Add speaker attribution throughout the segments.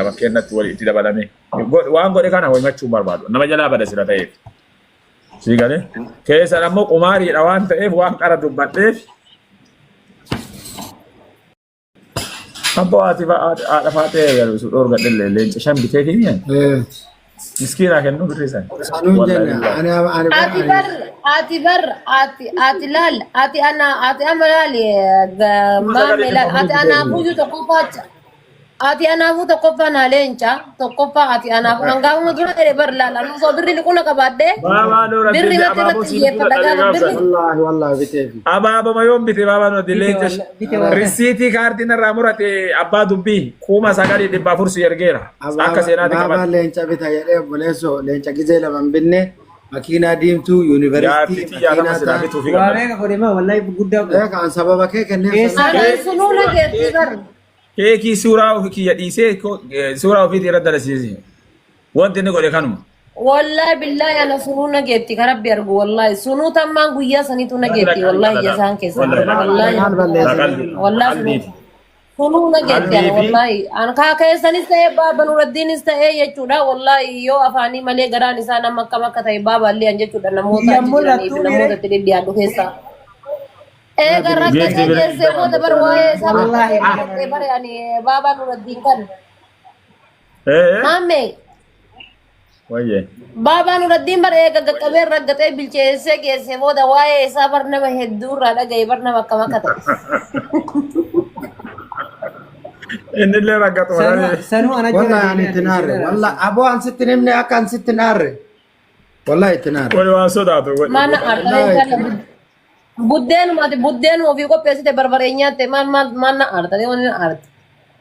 Speaker 1: Bakkeennatti walitti dabalame. Waan godhe kana hojjechuu barbaadu. Nama jalaa bada sira ta'eef. Siigale. Keessa ammoo qumaariidha waan ta'eef waan qara dubbadheef. Abbo ati haadha faatee garuu su dhoorga dhillee leenca shan bitee keenya. Miskiina kennu birrisan.
Speaker 2: Ati laal ati amalali maamela ati anaafuyyuu tokkoffacha. Ati anaafu tokkoffaa na leenca tokkoffaa ati anaafu hangaafu dura dheere bar laala nusoo birri liquna qabaadde birri matti irratti xiyyeeffadha gaafa birri
Speaker 3: wallahi biteefi
Speaker 1: abaaba mayoon bite baaba no leenca risiitii kaartiin irraa murate abbaa dubbii kuma 9,400 si ergeera akka seenaati
Speaker 3: qabaadde abaaba leenca bita jedhee boleesso leenca gizee laman binne makiinaa diimtuu yuunivarsiitii
Speaker 4: wareega godhema wallahi guddaa
Speaker 3: kan sababa kee kennee
Speaker 2: sunuu nageetti bar
Speaker 1: Keki suuraa ofii kiyya dhiisee suuraa ofii irra dalasiise. Wanti inni godhe kanuma.
Speaker 2: Wallahi billahi ana sunuu nageetti karabbi argu wallahi sunuu tammaan guyyaa saniitu nageetti wallahi yasaan keessa wallahi sunuu nageetti wallahi an kaa keessanis ta'ee baaba nuraddiinis ta'ee jechuudha wallahi yoo afaanii malee garaan isaa nama akka ta'e baaba illee an jechuudha namoota itti dhidhiyaadhu keessaa. Ega rakka jesse mo dabar wae sama bar yani baba nuruddin kan mamme
Speaker 1: waye
Speaker 2: baba nuruddin bar ega gaqabe raggate bilcheesse geesse mo da wae sabar nama heddura daga bar nama kamakata
Speaker 1: inille raggato
Speaker 4: sanu ana
Speaker 3: wallahi tinare wallahi abo an sittinimne akan sittinare wallahi tinare
Speaker 1: wala wasodato
Speaker 2: mana arta buddeen ofii qopheessite barbareenyaatti maal arta yoon arta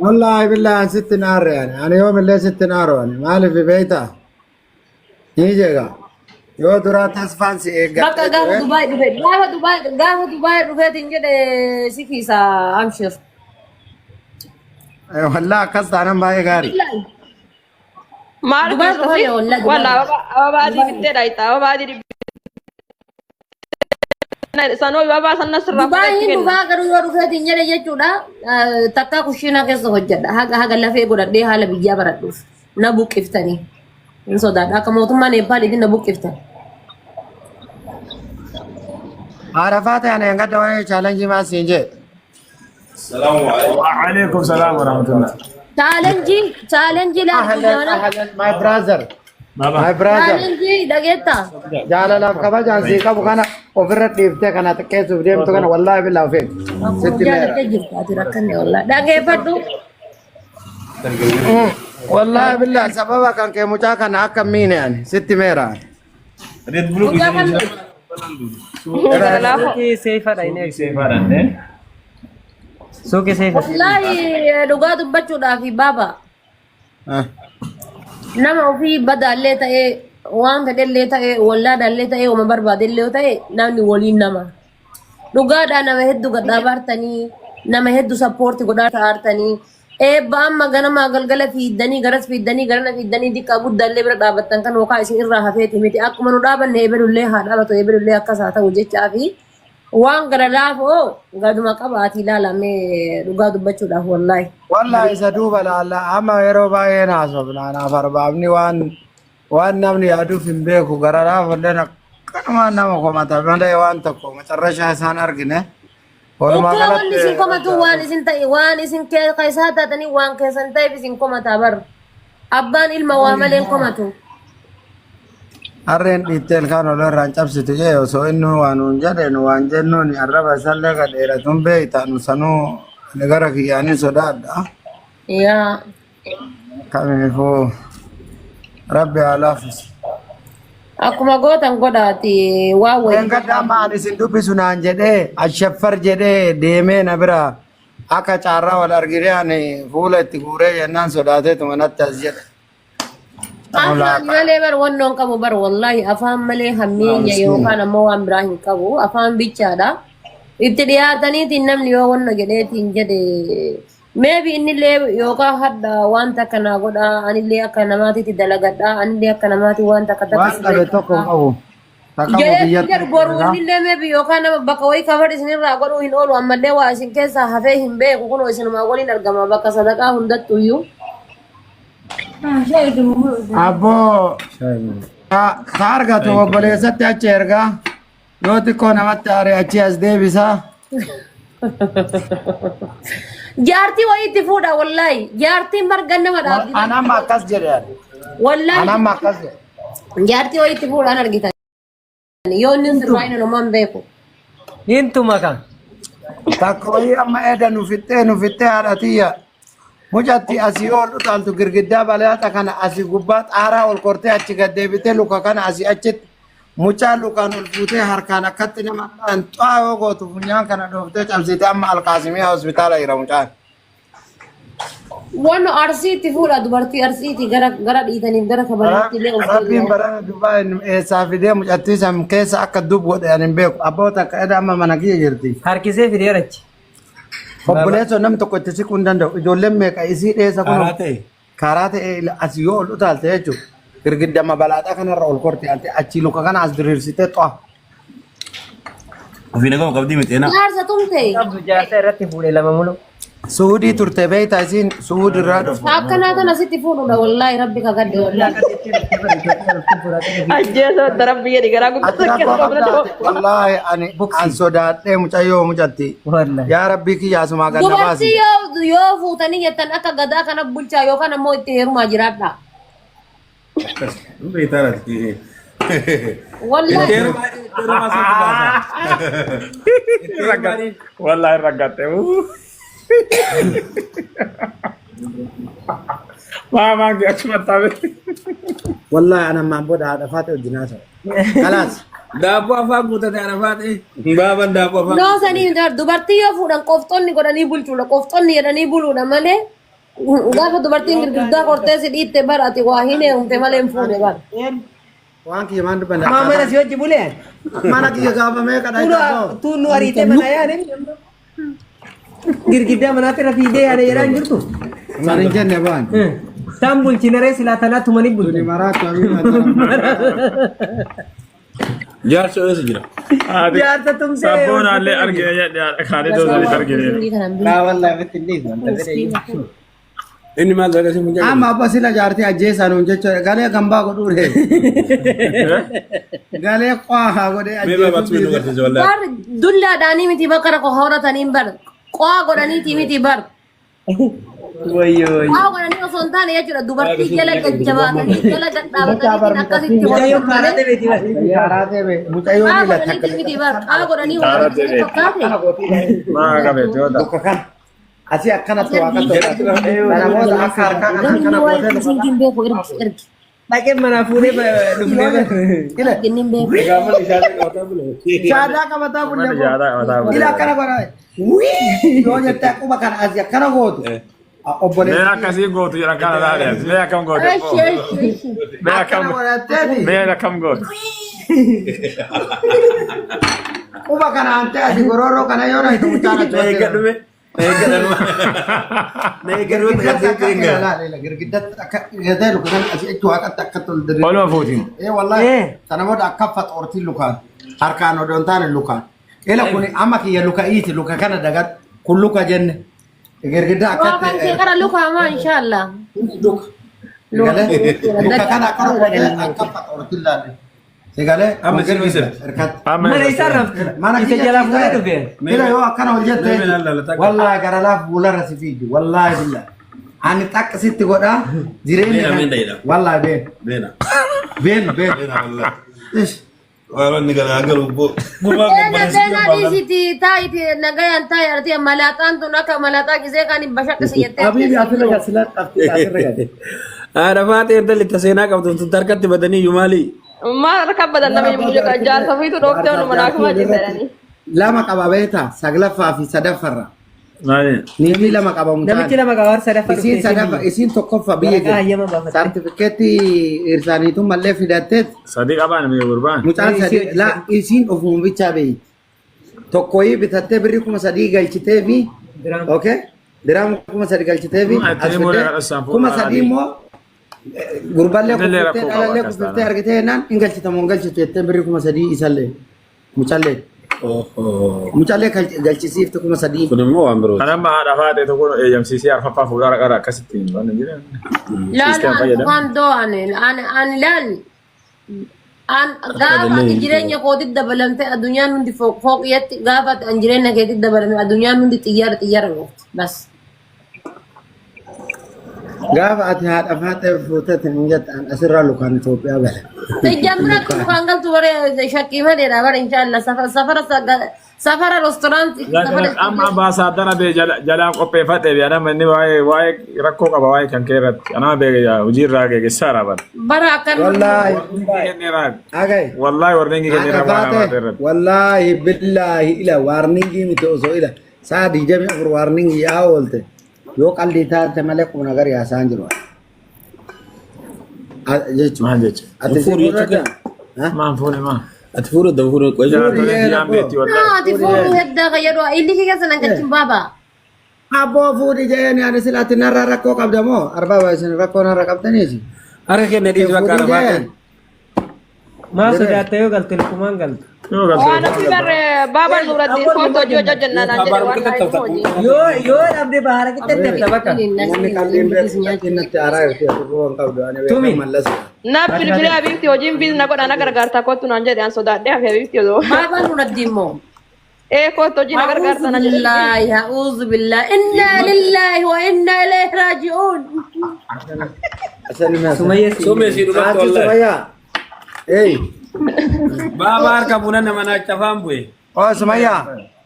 Speaker 3: wallahi billahi sitti naarre ani yoo millee sitti naaro ani maaliif beeyta ni jega yoo dura tasfaan si eegga
Speaker 2: bakka gaafa Dubaay dhufeetiin jedhe si kiisa amshir
Speaker 3: wallahi akkas taanan baay'ee gaarii
Speaker 5: maal wallahi ababaadii bittee dhaayita ababaadii sanoo baba sanna sirraa
Speaker 2: baay'ee dhufaa garuu yoo dhufeetiin jedhe jechuudha takka kushiina keessa hojjedha haga lafee godhadhee haala biyyaa baradhuuf na buqqiftanii hin sodaadha akka mootummaan Neepaaliitiin na buqqiftan.
Speaker 3: Arafaata ani hanga dawaa challenge maa siin jedhe.
Speaker 1: Waalaikum salaam wa rahmatullah.
Speaker 2: Challenge la
Speaker 3: my brother. My brother.
Speaker 2: Challenge dagetta.
Speaker 3: Jaalalaaf kabajaan sii qabu kana ofirra dhiiftee kana xiqqeessuuf deemtu kana wallahi billahi ofeen.
Speaker 2: Sitti jirta ati rakkanne wallahi dhageeffadhu.
Speaker 3: Wallahi billahi sababa kan kee mucaa kana akka miine ani sitti meera.
Speaker 1: Red blue
Speaker 4: Suuqii seefaadha inni
Speaker 1: seefaadha.
Speaker 4: Suuqii seefa.
Speaker 2: Wallahi dhugaa dubbachuudhaaf baaba. Nama ofii badaallee ta'ee waan fedhellee ta'ee wallaadaallee ta'ee uma barbaadellee ta'ee namni waliin nama. Dhugaadhaa nama hedduu gadhaabaartanii nama hedduu sappoortii godhaa ta'aartanii eebba amma ganama galgala fiiddanii garas fiiddanii garana fiiddanii diqqaa guddaallee bira dhaabattan kan yookaan isin irraa hafeeti miti akkuma nu dhaabanne eebelullee haa dhaabatu eebelullee akkas haa ta'u jechaa fi waan gara laafoo gaduma qabaati ilaalamee dhugaa dubbachuudhaaf wallahi.
Speaker 3: Wallahi isa duuba laalla amma yeroo baay'ee naasofna anaaf arbaabni waan namni yaaduuf hin beeku gara laafallee akkanuma nama komata malee waan tokko macarrashaa isaan argine.
Speaker 2: Walumaa galatti isin komatu waan isin ta'e waan isin keessaa taatanii waan keessan ta'eef isin komata bar abbaan ilma waa malee komatu.
Speaker 3: Arreen dhiitteel kan olirraan cabsitu jee osoo inni waanuun jedheen waan jennuun arraba isallee ka dheeratuun beeyta nu sanuu ni gara kiyyaanii sodaadha.
Speaker 2: Yaa.
Speaker 3: Kamiifuu rabbi haa laaffise.
Speaker 2: Akkuma gootan godhaati waa wayii.
Speaker 3: Engaddaa maan isin dubbisu naan jedhee ashaffar jedhee deemee na bira akka caarraa wal argiree ani fuula itti guuree jennaan sodaateetuma natti as jedhe.
Speaker 2: Afaan malee bar wannoon qabu bar wallahi afaan malee hammeenya yookaan ammoo waan biraa hin qabu afaan bichaadha. Itti dhiyaataniitiin namni yoo wanno jedheetiin jedhe maybe innillee yookaan hadda wanta kana godha anillee akka namaatiitti dalagadha anillee akka namaati wanta akka
Speaker 3: waan dhabe tokko qabu.
Speaker 2: Jedhu boruu innillee maybe yookaan nama bakka wayii kafar isinirraa godhuu hin oolu ammallee waa isin keessaa hafee hin beeku kunoo isinuma waliin argama bakka sadaqaa hundattuyyuu.
Speaker 3: Abbo argatu obboleessatti achi ergaa yoo xiqqoo namatti aare achi as deebisaa.
Speaker 2: Jaartii wayiitti fuudha wallahi. Jaartiin margan nama dhaabdi.
Speaker 3: Anamma akkas jedhe.
Speaker 2: Wallahi.
Speaker 3: Anamma akkas jedhe.
Speaker 2: Jaartii wayiitti fuudhaan argitan. Yoo inni sirbaayina namaan beeku.
Speaker 4: Intu makan.
Speaker 3: Takka wayii amma eeda nu fittee haadhatiyya. Mucatti asii ol utaaltu girgiddaa bal'aata kana asii gubbaa xaaraa ol kortee achi gad deebitee luka kana asii achitti mucaa lukaan ol fuutee harkaan akkatti nama xaa yoo gootu funyaan kana dhooftee cabsitee amma alqaasimee hospitaala jira mucaan.
Speaker 2: Waan arsiitti fuudha dubartii arsiitti gara dhiitaniif gara kabalaatti illee of
Speaker 3: Rabbiin barana Dubbaa eessaa fidee mucattii sam keessa akka dub godhe ani hin beeku. Abboota akka edda amma mana kiyya jirti.
Speaker 4: Harkisee fidee rachi.
Speaker 3: Obboleessa namni tokko itti siquu hin danda'u. Ijoolleen meeqa isii dheessa kun karaa ta'e asii yoo ol utaalte jechuudha. Girgiddama balaaxaa kanarra ol korte achi luka kana as diriirsitee xaa.
Speaker 6: Ofiin eegamu qabdii mixeena.
Speaker 2: Jaarsa tumte.
Speaker 4: Jaarsa irratti fuudhee lama mulu.
Speaker 3: Suudii turte beeyta isiin suud irraa dhufu.
Speaker 2: Akkanaa kana sitti fuudhuudha wallahi rabbi kagadde wallahi.
Speaker 5: Ajjeesoo darabbi jedhi garaa gubbaa
Speaker 3: Wallahi ani an sodaadhee mucayyoo mucatti. Yaa rabbii kiyyaa asumaa ganna baasi.
Speaker 2: Dubartii yoo fuutanii jettan akka gadaa kana bulchaa yookaan ammoo itti heerumaa jiraadha. Wallahi.
Speaker 1: Wallahi raggatte. Mama ngi achuma tabe.
Speaker 3: Wallahi ana mambo da faate ujinasa. Kalas.
Speaker 6: Daaboo afaan guutate arafaate. Baaban daaboo afaan.
Speaker 2: No sanii dubartii yoo fuudhan qoftonni godhanii bulchuudha. Qoftonni jedhanii buluudha malee gaafa dubartiin girgiddaa kortee si dhiitte barate waa hin heerumte malee hin fuudhe bara.
Speaker 3: Waan kiyya maan dubbanna.
Speaker 4: Mana si hojii bulee.
Speaker 3: Mana kiyya gaafa meeqa dhaayitoo.
Speaker 4: Tu nu ariitee mana yaane. Girgiddaa manaatti rafiidee yaada jedhaa hin jirtu.
Speaker 3: Saan hin jenne baan.
Speaker 4: Taan bulchinaree silaa tanaa tumanii bulchu.
Speaker 3: Maraatu
Speaker 6: Jaarsa eessa jira?
Speaker 4: Jaarsa tumsee.
Speaker 1: Sabboonaallee argine jedhe kaanii doonanii argine.
Speaker 4: Wallahi miti hin dhiisu.
Speaker 6: Inni maal dhagaa si mucaa?
Speaker 3: Amma abba sila jaartii ajjeesaan hun jechuudha. Galee gambaa godhuure. Galee qo'aa godhee
Speaker 6: Mee baabatu nu garsiise wallahi.
Speaker 2: Bar dullaadhaanii miti bakka rakkoo horataniin bar qo'aa godhaniiti miti bar.
Speaker 4: Wayyoo.
Speaker 2: Qo'aa godhanii osoo hin taane jechuudha dubartii jala jajjabaatanii jala gadhaabatanii akkasitti
Speaker 4: Mucayyoo kaaraatee beeti bara.
Speaker 3: Kaaraatee bee mucayyoo
Speaker 2: qo'aa
Speaker 3: miila takka.
Speaker 2: godhaniiti miti bar qo'aa godhanii waan fakkaate.
Speaker 1: Maa qabeetti yoo ta'u.
Speaker 3: Luka kan asii akkanatti waaqatti namoota akka harkaa kan kana
Speaker 2: Inni waan
Speaker 3: boodee
Speaker 2: isin beeku ergi.
Speaker 4: Dhaqee manaa fuudhee dhufnee
Speaker 3: Ile
Speaker 2: Inni beeku.
Speaker 3: shaadaa qabataa bulle
Speaker 1: Shaadaa qabataa bulle.
Speaker 3: ile akkana godhaa yoo jettee akkuma kana asii akkana gootu
Speaker 1: Mee
Speaker 3: obboleessi
Speaker 1: akkasii gootu jedhan kana laalees. Mee akkam gootu.
Speaker 2: Eeshi eeshi.
Speaker 1: Mee akkam
Speaker 3: akkana godhatteeti
Speaker 1: mee akkam gootu.
Speaker 3: quba kana antee asii gorooroo kana yoo dhahitu mucaan
Speaker 6: Eega
Speaker 3: achi
Speaker 6: dhume. Eega dhume. Eega dhume
Speaker 3: girgiddatti
Speaker 6: eega.
Speaker 3: girgiddatti akka gadee lukaan asii itti waaqatti akka toldirii.
Speaker 1: Oluma fuutiin.
Speaker 3: Wallahi sana booda akka faxoortii lukaan harkaan odoon taane lukaan. Ila kun amma kiyya luka iiti luka kana dagat kun luka jenne. Girgidda
Speaker 2: Waa kan
Speaker 3: akkatti
Speaker 2: kee kara luka ama inshallah.
Speaker 3: luka. Luka kana akka godhee akka faxoortii laalle. Sigalee
Speaker 6: Amma sirbi sirbi.
Speaker 3: hirkatti.
Speaker 4: mana isaa rafte.
Speaker 3: Mana
Speaker 4: Isa
Speaker 3: kiyya
Speaker 4: jalaa fuudhee dhufee.
Speaker 3: Ila yoo akkana ol jette
Speaker 6: Mee laalla takka.
Speaker 3: wallahi gara laaf buularra si fiigi wallahi billah. Ani takka sitti godhaa jireenya
Speaker 6: Beena, beena jedhama.
Speaker 3: wallahi been
Speaker 6: Beena.
Speaker 3: been been.
Speaker 6: Beena wallahi.
Speaker 3: Ish.
Speaker 6: Waan ni gara galu bo.
Speaker 2: Ena tena disiti taiti nagayan tayi arti malatan tu naka malata kise kan bashak siyete.
Speaker 3: Habibi asirra gasila qabdi asirra gadi.
Speaker 6: Arafaate intalli taseenaa qabdu tarkatti badanii yumaali.
Speaker 5: Maal rakkabadan nama yemmuu kan jaarsa fiitu dhooftee ol manaa kuma jirtanii.
Speaker 3: Lama qaba beeta saglaffaa fi sadaffarra.
Speaker 1: Maali.
Speaker 3: Niitii lama qaba
Speaker 4: Namichi
Speaker 3: mutaan.
Speaker 4: lama qabaar sadaffaa
Speaker 3: Isiin sadaffa isiin tokkoffaa biyya
Speaker 4: Waraqaa hayyama baafate.
Speaker 3: Saartifikeetii irsaaniitu mallee fidatteet
Speaker 1: Sadii qabaan mee gurbaan.
Speaker 3: mucaan sadii la isiin ofuma bichaa beeyi. Tokkoyii bitattee birri 3,000 galchitee fi okay diraama 3,000 galchitee fi kuma sadii immoo gurballee kuftee dhalallee kuftee argitee naan hin galchitamu hin galchitu jettee birri 3,000 isallee mucallee Mucaalee galchisiiftu kuma sadii.
Speaker 6: Kun immoo waan birooti.
Speaker 1: Kan amma haadha faate tokko eeyyamsiisee arfaffaa fuudhaa qara akkasittiin waan jiran.
Speaker 2: Laal waan do'ane an laal an gaafa jireenya kootitti dabalamte addunyaan hundi fooqiyyatti gaafa an jireenya keetitti dabalame addunyaan hundi xiyyaara goofti bas.
Speaker 3: Gaafa ati haadha faatee fuutee hin jettaan asirraa lukaan Itoophiyaa gala.
Speaker 2: Tejjamna kan galtu bare shakkii maleedha bare inshallah safara restauraantii.
Speaker 1: Amma ambaasaadara bee jalaan qopheeffate bee anama inni waa'ee rakkoo qaba waa'ee kan kee irratti anama bee hojii irraa geeggeessaara bara.
Speaker 2: Bara akkan.
Speaker 1: Wallaahi warneengi kenneera waan namaate irratti.
Speaker 3: Wallaahi billaahi ila waarningii miti osoo ila saa 24 waarningii yaa oolte. Yoo qalbii taate malee kun agar yaasaan jiru.
Speaker 1: Maal jechuudha?
Speaker 3: Ati fuudhee
Speaker 1: Maan fuudhee maan?
Speaker 6: Ati fuudhee dama fuudhee qoyyaa.
Speaker 1: Jiraatonni biyyaa meetii wallaahi.
Speaker 2: Ati fuudhuu heddaa fayyadu illi kee keessa nagachin baaba.
Speaker 3: Abboo fuudhi jeen ani silaatti narraa rakkoo qabda moo arbaa isin rakkoo narra qabdaniisi.
Speaker 6: Harka kenne dhiisu akka arbaate.
Speaker 4: Maa sodaatee yoo galte lukumaan galte.
Speaker 5: Waan ofii barre baabaan duratti footoo hojii jennaan jedhe waan ta'eef hojii.
Speaker 4: Yoo dhabde baara kitte bakka.
Speaker 3: Namni qalbiin beeksisa natti aaraa irti waan qabdu ani beekaa mallas.
Speaker 5: Na bilbilee abiifti hojiin biizina godhana gargaartaa kottu naan jedhe an sodaadhee hafe abiifti yoo.
Speaker 2: Baabaan duratti immoo.
Speaker 5: Kottu hojii na gargaartaa naan jedhe.
Speaker 2: Billahi a'uuzu billahi inna lillahi wa inna ilayhi raaji'uun.
Speaker 6: Sumayyaa si dhumatti wallahi.
Speaker 3: Sumayyaa. Hey.
Speaker 6: Baaba harka buna nama naachafaan bu'e.
Speaker 3: Oh Sumayyaa.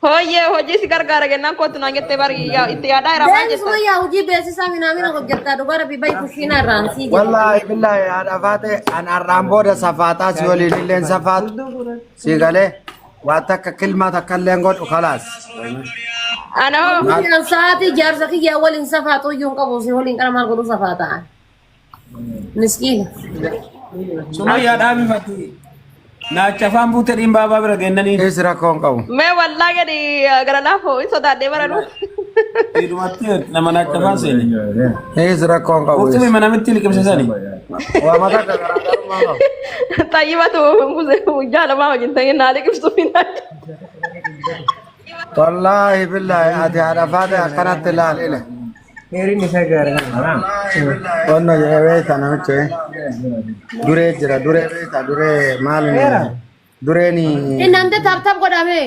Speaker 5: Hooyyee hojii si gargaara kennaan kottu naan jettee bari itti yaadaa irraa maal jetta.
Speaker 2: Sumayyaa hojii beeksisaa minaamina hojjettaa dubara bibba kushiina irraan sii jedha.
Speaker 3: Wallahi billahi haadha faate an arraan booda safaataa si waliin illeen safaatu. Si galee waa takka kilmaa takka illeen godhu khalaas.
Speaker 5: Ana hoo.
Speaker 2: Miidhaan sa'aatii jaarsa kiyyaa waliin safaatu iyyuu hin qabu si waliin qara maal godhu safaataa. Miskiina.
Speaker 6: Sumayyaa dhaabi fatti. Naachafaan buute dhiin baabaa bira gennanii.
Speaker 3: Is rakkoon qabu.
Speaker 5: Mee wallaa gadi gara laafoo in sodaadhee bara nu.
Speaker 6: Dhumatti nama naachafaan seeni.
Speaker 3: Is rakkoon qabu.
Speaker 6: Uftumi mana mitti liqimsisani.
Speaker 3: Waa mataa gargaarummaa qabu.
Speaker 5: Tayyibatu jaalamaa wajjin ta'ee naa liqimsu finaa.
Speaker 3: Wallahi billahi ati haadha faate akkanatti ilaalile.
Speaker 4: Heerin isa gaara.
Speaker 3: Onno jedhee beekta namichi. Duree jira duree beekta duree maal dureeni.
Speaker 2: Inni ante taap taap godhame.